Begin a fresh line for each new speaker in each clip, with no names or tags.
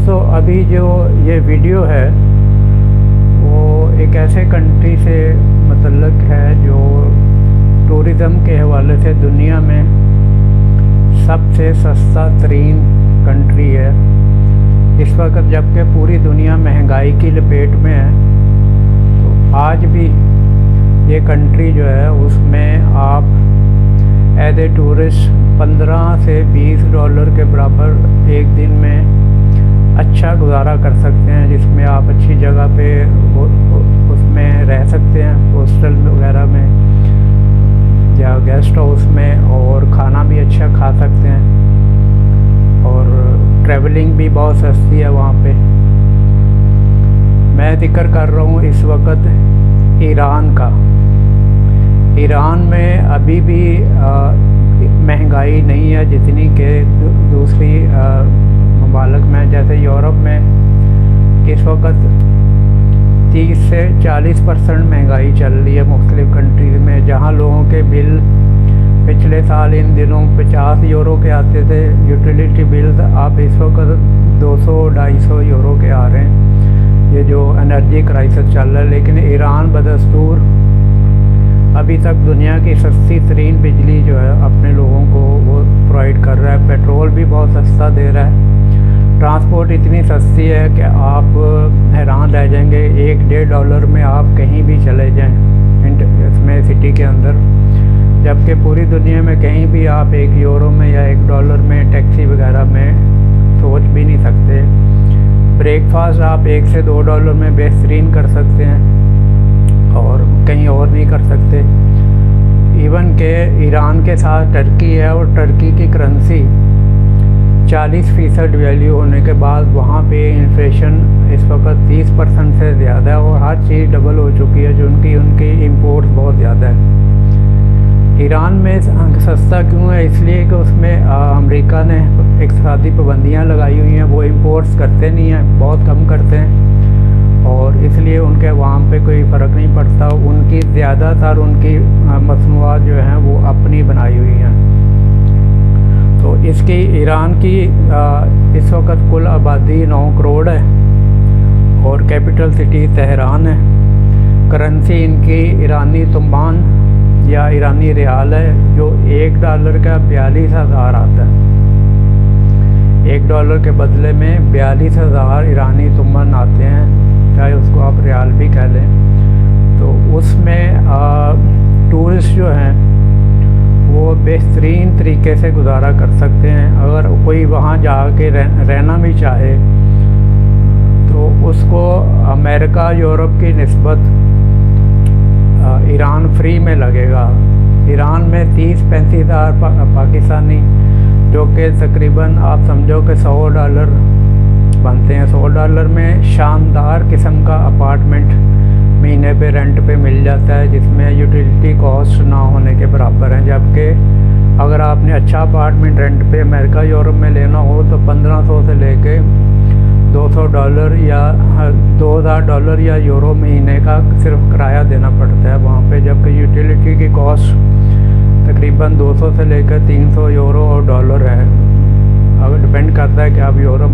दोस्तों, अभी जो ये वीडियो है वो एक ऐसे कंट्री से मतलब है जो टूरिज़्म के हवाले से दुनिया में सबसे सस्ता तरीन कंट्री है इस वक्त, जबकि पूरी दुनिया महंगाई की लपेट में है। तो आज भी ये कंट्री जो है उसमें आप एज ए टूरिस्ट 15 से 20 डॉलर के बराबर एक दिन में अच्छा गुजारा कर सकते हैं, जिसमें आप अच्छी जगह पे उसमें रह सकते हैं, हॉस्टल वगैरह में या गेस्ट हाउस में, और खाना भी अच्छा खा सकते हैं और ट्रैवलिंग भी बहुत सस्ती है वहाँ पे। मैं जिक्र कर रहा हूँ इस वक्त ईरान का। ईरान में अभी भी महंगाई नहीं है जितनी कि दूसरी ममालिक में, जैसे यूरोप में इस वक्त 30 से 40% महंगाई चल रही है मुख्तलिफ़ कंट्रीज़ में, जहाँ लोगों के बिल पिछले साल इन दिनों 50 यूरो के आते थे यूटिलिटी बिल्स, आप इस वक्त 200-250 यूरो के आ रहे हैं। ये जो एनर्जी क्राइसिस चल रहा है, लेकिन ईरान बदस्तूर अभी तक दुनिया की सस्ती तरीन बिजली जो है अपने लोगों को वो प्रोवाइड कर रहा है। पेट्रोल भी बहुत सस्ता दे रहा है। ट्रांसपोर्ट इतनी सस्ती है कि आप हैरान रह जाएंगे, $1-1.5 में आप कहीं भी चले जाएं इसमें सिटी के अंदर, जबकि पूरी दुनिया में कहीं भी आप €1 में या $1 में टैक्सी वगैरह में सोच भी नहीं सकते। ब्रेकफास्ट आप $1 से $2 में बेहतरीन कर सकते हैं और कहीं और नहीं कर सकते। इवन के ईरान के साथ टर्की है और टर्की की करेंसी 40% वैल्यू होने के बाद वहाँ पे इन्फ्लेशन इस वक्त 30% से ज़्यादा है और हर चीज़ डबल हो चुकी है, जो उनकी इंपोर्ट बहुत ज़्यादा है। ईरान में सस्ता क्यों है? इसलिए कि उसमें अमेरिका ने इक़्तिसादी पाबंदियाँ लगाई हुई हैं, वो इंपोर्ट्स करते नहीं हैं, बहुत कम करते हैं और इसलिए उनके वहाँ पे कोई फ़र्क नहीं पड़ता। उनकी ज़्यादातर उनकी मसनूआत जो हैं वो अपनी बनाई हुई हैं। तो इसकी ईरान की इस वक्त कुल आबादी 9 करोड़ है और कैपिटल सिटी तेहरान है। करेंसी इनकी ईरानी तुमान या ईरानी रियाल है, जो $1 का 42,000 आता है। $1 के बदले में 42,000 ईरानी तुमान आते हैं, चाहे उसको आप रियाल भी कह लें। तो उसमें टूरिस्ट जो हैं वो बेहतरीन तरीके से गुजारा कर सकते हैं। अगर कोई वहाँ जाके रहना भी चाहे तो उसको अमेरिका यूरोप की निस्बत ईरान फ्री में लगेगा। ईरान में 30-35 हज़ार पाकिस्तानी, जो कि तकरीबन आप समझो कि $100 बनते हैं। $100 में शानदार किस्म का अपार्टमेंट महीने पे रेंट पे मिल जाता है, जिसमें यूटिलिटी कॉस्ट ना होने के बराबर है। जबकि अगर आपने अच्छा अपार्टमेंट रेंट पे अमेरिका यूरोप में लेना हो तो $1,500 से लेके $200 या $2,000 या यूरो महीने का सिर्फ किराया देना पड़ता है वहाँ पे, जबकि यूटिलिटी की कॉस्ट तकरीबन 200 से लेकर 300 यूरो और डॉलर है। अगर डिपेंड करता है कि आप यूरोप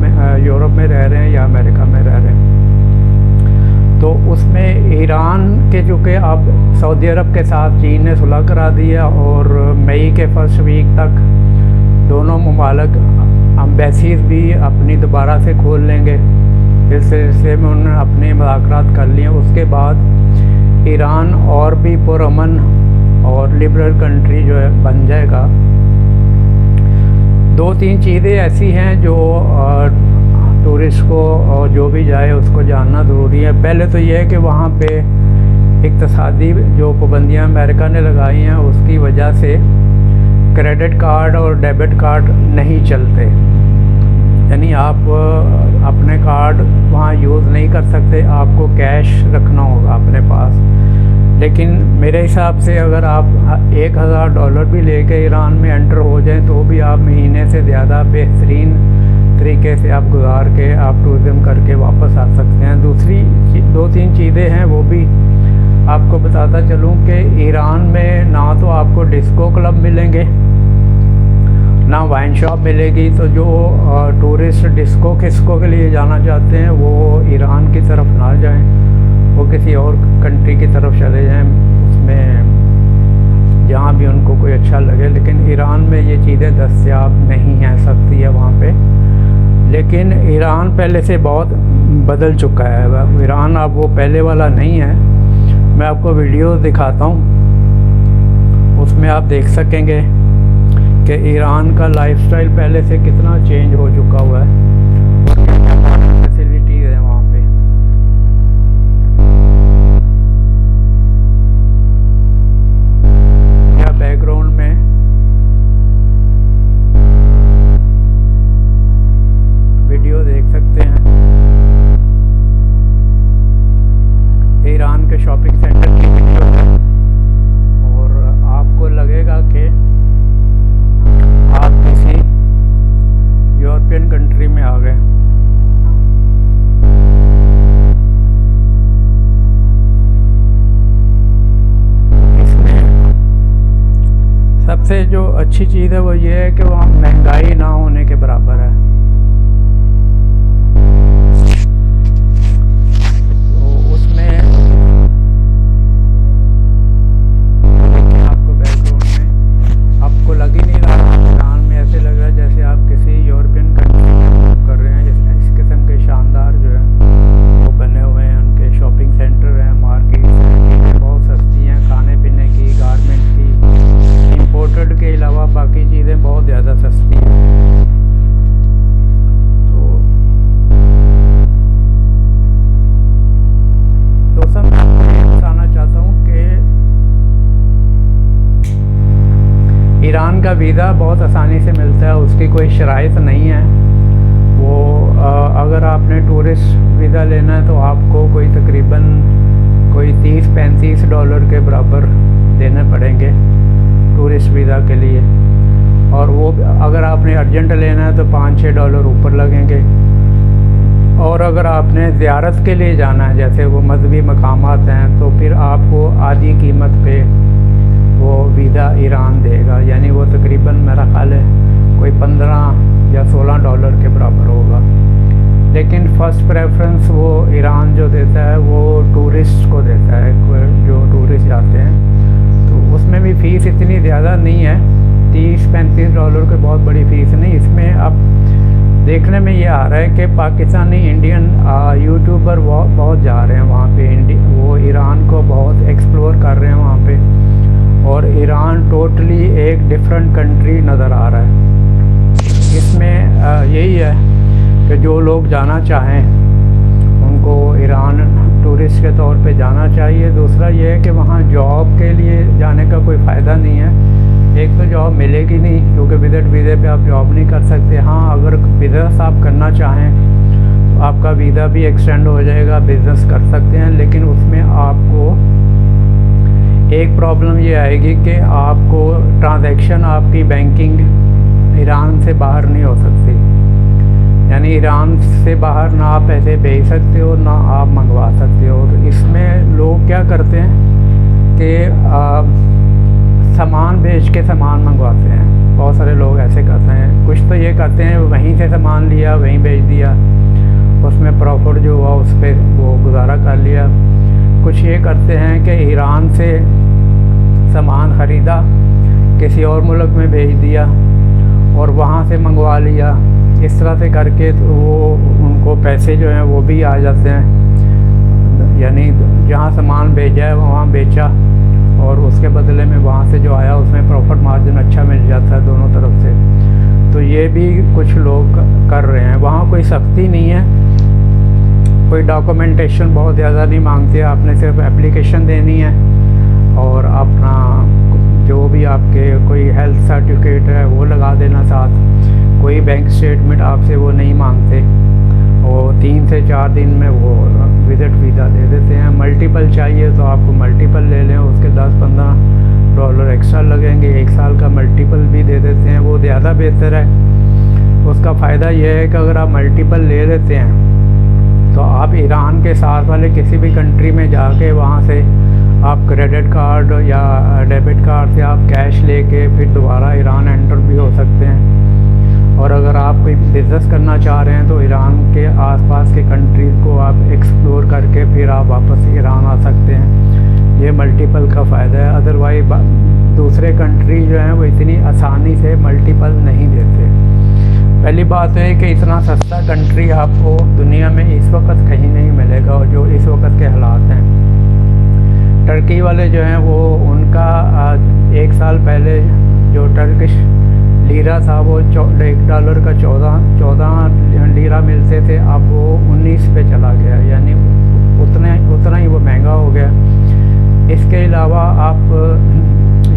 में रह रहे हैं या अमेरिका में रह रहे हैं। तो उसमें ईरान के चूँकि अब सऊदी अरब के साथ चीन ने सुलह करा दी है और मई के फर्स्ट वीक तक दोनों ममालिक एम्बेसीज भी अपनी दोबारा से खोल लेंगे। इस सिलसिले में उन्होंने अपने मुज़ाकरात कर लिए। उसके बाद ईरान और भी पुरअमन और लिबरल कंट्री जो है बन जाएगा। 2-3 चीज़ें ऐसी हैं जो टूरिस्ट को और जो भी जाए उसको जानना ज़रूरी है। पहले तो ये है कि वहाँ पे इक़्तिसादी जो पाबंदियाँ अमेरिका ने लगाई हैं उसकी वजह से क्रेडिट कार्ड और डेबिट कार्ड नहीं चलते, यानी आप अपने कार्ड वहाँ यूज़ नहीं कर सकते, आपको कैश रखना होगा अपने पास। लेकिन मेरे हिसाब से अगर आप $1,000 भी लेके ईरान में एंटर हो जाएं तो भी आप महीने से ज़्यादा बेहतरीन तरीके से आप गुजार के आप टूरिज़म करके वापस आ सकते हैं। दूसरी 2-3 चीज़ें हैं वो भी आपको बताता चलूँ कि ईरान में ना तो आपको डिस्को क्लब मिलेंगे, ना वाइन शॉप मिलेगी। तो जो टूरिस्ट डिस्को किस्को के लिए जाना चाहते हैं वो ईरान की तरफ ना जाएं, वो किसी और कंट्री की तरफ चले जाएं, उसमें जहाँ भी उनको कोई अच्छा लगे। लेकिन ईरान में ये चीज़ें दस्तयाब नहीं हैं, सख्ती है वहाँ पे। लेकिन ईरान पहले से बहुत बदल चुका है। ईरान अब वो पहले वाला नहीं है। मैं आपको वीडियो दिखाता हूँ, उसमें आप देख सकेंगे कि ईरान का लाइफस्टाइल पहले से कितना चेंज हो चुका हुआ है, फैसिलिटीज़ है वहाँ पे। या बैकग्राउंड में वीडियो देख सकते हैं ईरान के शॉपिंग सेंटर की वीडियो है, और आपको लगेगा कि आप किसी यूरोपियन कंट्री में आ गए। इसमें सबसे जो अच्छी चीज़ है वो ये है कि वहाँ महंगाई ना होने के बराबर है। ईरान का वीज़ा बहुत आसानी से मिलता है, उसकी कोई शराइत नहीं है। वो अगर आपने टूरिस्ट वीज़ा लेना है तो आपको कोई तकरीबन कोई $30-35 के बराबर देने पड़ेंगे टूरिस्ट वीज़ा के लिए। और वो अगर आपने अर्जेंट लेना है तो $5-6 ऊपर लगेंगे। और अगर आपने ज़ियारत के लिए जाना है, जैसे वो मजहबी मकामात हैं, तो फिर आपको आधी कीमत पे वो वीज़ा ईरान देगा। यानी वो तकरीबन मेरा ख़्याल है कोई $15 या $16 के बराबर होगा। लेकिन फ़र्स्ट प्रेफरेंस वो ईरान जो देता है वो टूरिस्ट को देता है, जो टूरिस्ट जाते हैं। तो उसमें भी फ़ीस इतनी ज़्यादा नहीं है, $30-35 की बहुत बड़ी फ़ीस नहीं। इसमें अब देखने में ये आ रहा है कि पाकिस्तानी इंडियन यूट्यूबर बहुत जा रहे हैं वहाँ पे। वो ईरान को बहुत एक्सप्लोर कर रहे हैं वहाँ पे, और ईरान टोटली एक डिफरेंट कंट्री नज़र आ रहा है। इसमें यही है कि जो लोग जाना चाहें उनको ईरान टूरिस्ट के तौर पे जाना चाहिए। दूसरा ये है कि वहाँ जॉब के लिए जाने का कोई फ़ायदा नहीं है। एक तो जॉब मिलेगी नहीं, क्योंकि विजिट वीज़े पे आप जॉब नहीं कर सकते। हाँ, अगर बिज़नेस आप करना चाहें तो आपका वीज़ा भी एक्सटेंड हो जाएगा, बिज़नेस कर सकते हैं। लेकिन उसमें आपको एक प्रॉब्लम ये आएगी कि आपको ट्रांजैक्शन, आपकी बैंकिंग ईरान से बाहर नहीं हो सकती। यानी ईरान से बाहर ना आप पैसे भेज सकते हो, ना आप मंगवा सकते हो। तो इसमें लोग क्या करते हैं कि सामान बेच के सामान मंगवाते हैं। बहुत सारे लोग ऐसे करते हैं। कुछ तो ये करते हैं वहीं से सामान लिया, वहीं बेच दिया, उसमें प्रॉफिट जो हुआ उस पर वो गुजारा कर लिया। कुछ ये करते हैं कि ईरान से सामान ख़रीदा, किसी और मुल्क में भेज दिया और वहाँ से मंगवा लिया। इस तरह से करके तो वो उनको पैसे जो हैं वो भी आ जाते हैं। यानी जहाँ सामान भेजा है वहाँ बेचा, और उसके बदले में वहाँ से जो आया उसमें प्रॉफिट मार्जिन अच्छा मिल जाता है दोनों तरफ से। तो ये भी कुछ लोग कर रहे हैं। वहाँ कोई सख्ती नहीं है, कोई डॉक्यूमेंटेशन बहुत ज़्यादा नहीं मांगते। आपने सिर्फ एप्लीकेशन देनी है और अपना जो भी आपके कोई हेल्थ सर्टिफिकेट है वो लगा देना साथ। कोई बैंक स्टेटमेंट आपसे वो नहीं मांगते, और 3 से 4 दिन में वो विजिट वीज़ा दे देते हैं। मल्टीपल चाहिए तो आपको मल्टीपल ले लें, उसके $10-15 एक्स्ट्रा लगेंगे। 1 साल का मल्टीपल भी दे देते हैं, वो ज़्यादा बेहतर है। उसका फ़ायदा यह है कि अगर आप मल्टीपल ले लेते हैं तो आप ईरान के साथ वाले किसी भी कंट्री में जाके वहाँ से आप क्रेडिट कार्ड या डेबिट कार्ड से आप कैश लेके फिर दोबारा ईरान एंटर भी हो सकते हैं। और अगर आप कोई बिज़नेस करना चाह रहे हैं तो ईरान के आसपास के कंट्रीज़ को आप एक्सप्लोर करके फिर आप वापस ईरान आ सकते हैं। ये मल्टीपल का फ़ायदा है। अदरवाइज दूसरे कंट्री जो हैं वो इतनी आसानी से मल्टीपल नहीं देते। पहली बात तो है कि इतना सस्ता कंट्री आपको दुनिया में इस वक्त कहीं नहीं मिलेगा, और जो इस वक्त के हालात हैं। टर्की वाले जो हैं वो उनका 1 साल पहले जो टर्किश लीरा था वो $1 का 14 लीरा मिलते थे, अब वो 19 पे चला गया, यानी उतना ही वो महंगा हो गया। इसके अलावा आप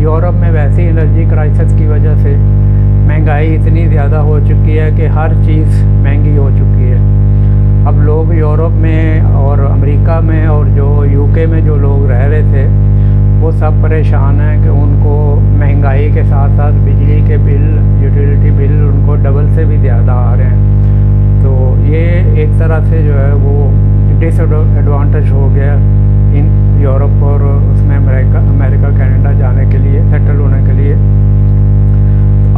यूरोप में वैसे ही एनर्जी क्राइसिस की वजह से महंगाई इतनी ज़्यादा हो चुकी है कि हर चीज़ महंगी हो चुकी है। अब लोग यूरोप में और अमेरिका में और जो यूके में जो लोग रह रहे थे वो सब परेशान हैं कि उनको महंगाई के साथ साथ बिजली के बिल, यूटिलिटी बिल उनको डबल से भी ज़्यादा आ रहे हैं। तो ये एक तरह से जो है वो डिसएडवांटेज हो गया इन यूरोप और उसमें अमेरिका कनाडा जाने के लिए, सेटल होने के लिए।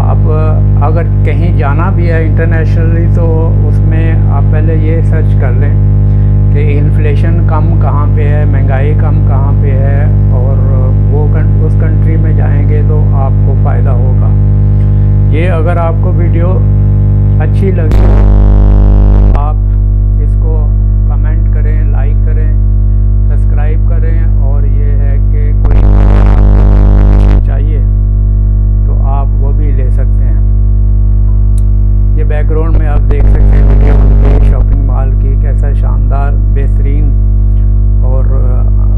आप अगर कहीं जाना भी है इंटरनेशनली तो उसमें आप पहले ये सर्च कर लें कि इन्फ्लेशन कम कहाँ पे है, महंगाई कम कहाँ पे है, और वो उस कंट्री में जाएंगे तो आपको फ़ायदा होगा। ये अगर आपको वीडियो अच्छी लगी आप इसको कमेंट करें, लाइक करें, सब्सक्राइब करें, और ये है कि कोई चाहिए तो आप वो भी ले सकते हैं। ये बैकग्राउंड में आप देख सकते हैं वीडियो उनकी शॉपिंग मॉल की, कैसा शानदार बेहतरीन, और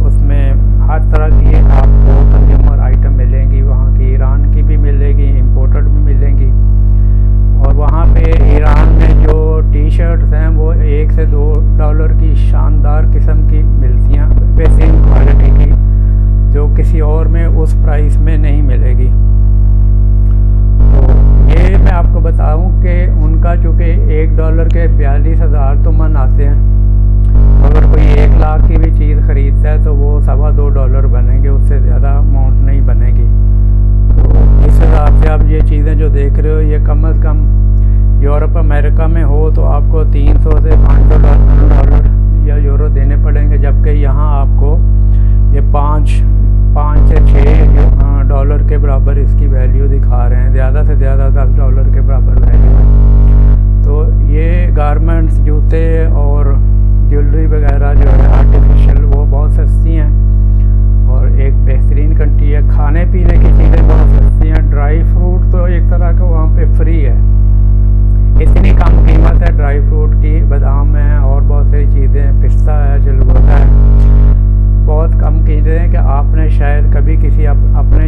उसमें हर तरह की आपको कंज्यूमर आइटम मिलेंगी। वहाँ की ईरान की भी मिलेगी, इंपोर्टेड भी मिलेंगी। और वहाँ पे ईरान में जो टी-शर्ट्स हैं वो $1 से $2 की शानदार किस्म की मिलती हैं, बेहतरीन क्वालिटी की, जो किसी और में उस प्राइस में नहीं मिलेगी। तो ये मैं आपको बताऊं कि उनका चूँकि $1 के 42,000 तो मन आते हैं, अगर कोई 1 लाख की भी चीज़ ख़रीदता है तो वो $2.25 बनेंगे, उससे ज़्यादा अमाउंट नहीं बनेगी। तो इस हिसाब से आप ये चीज़ें जो देख रहे हो ये कम से कम यूरोप अमेरिका में हो तो आपको 300 से $500 या यूरो देने पड़ेंगे, जबकि यहाँ आपको ये 5 से $6 के बराबर इसकी वैल्यू दिखा रहे हैं, ज़्यादा से ज़्यादा $10 के बराबर वैल्यू है। तो ये गारमेंट्स, जूते और ज्वेलरी वगैरह जो है आर्टिफिशियल वो बहुत सस्ती हैं, और एक बेहतरीन कंट्री है। खाने पीने की चीज़ें बहुत सस्ती हैं। ड्राई फ्रूट तो एक तरह का वहाँ पे फ्री है, इतनी कम कीमत है ड्राई फ्रूट की। बादाम है और बहुत सारी चीज़ें, पिस्ता है, चिलगोजा है, बहुत कम चीज़ें हैं कि आपने शायद कभी किसी अपने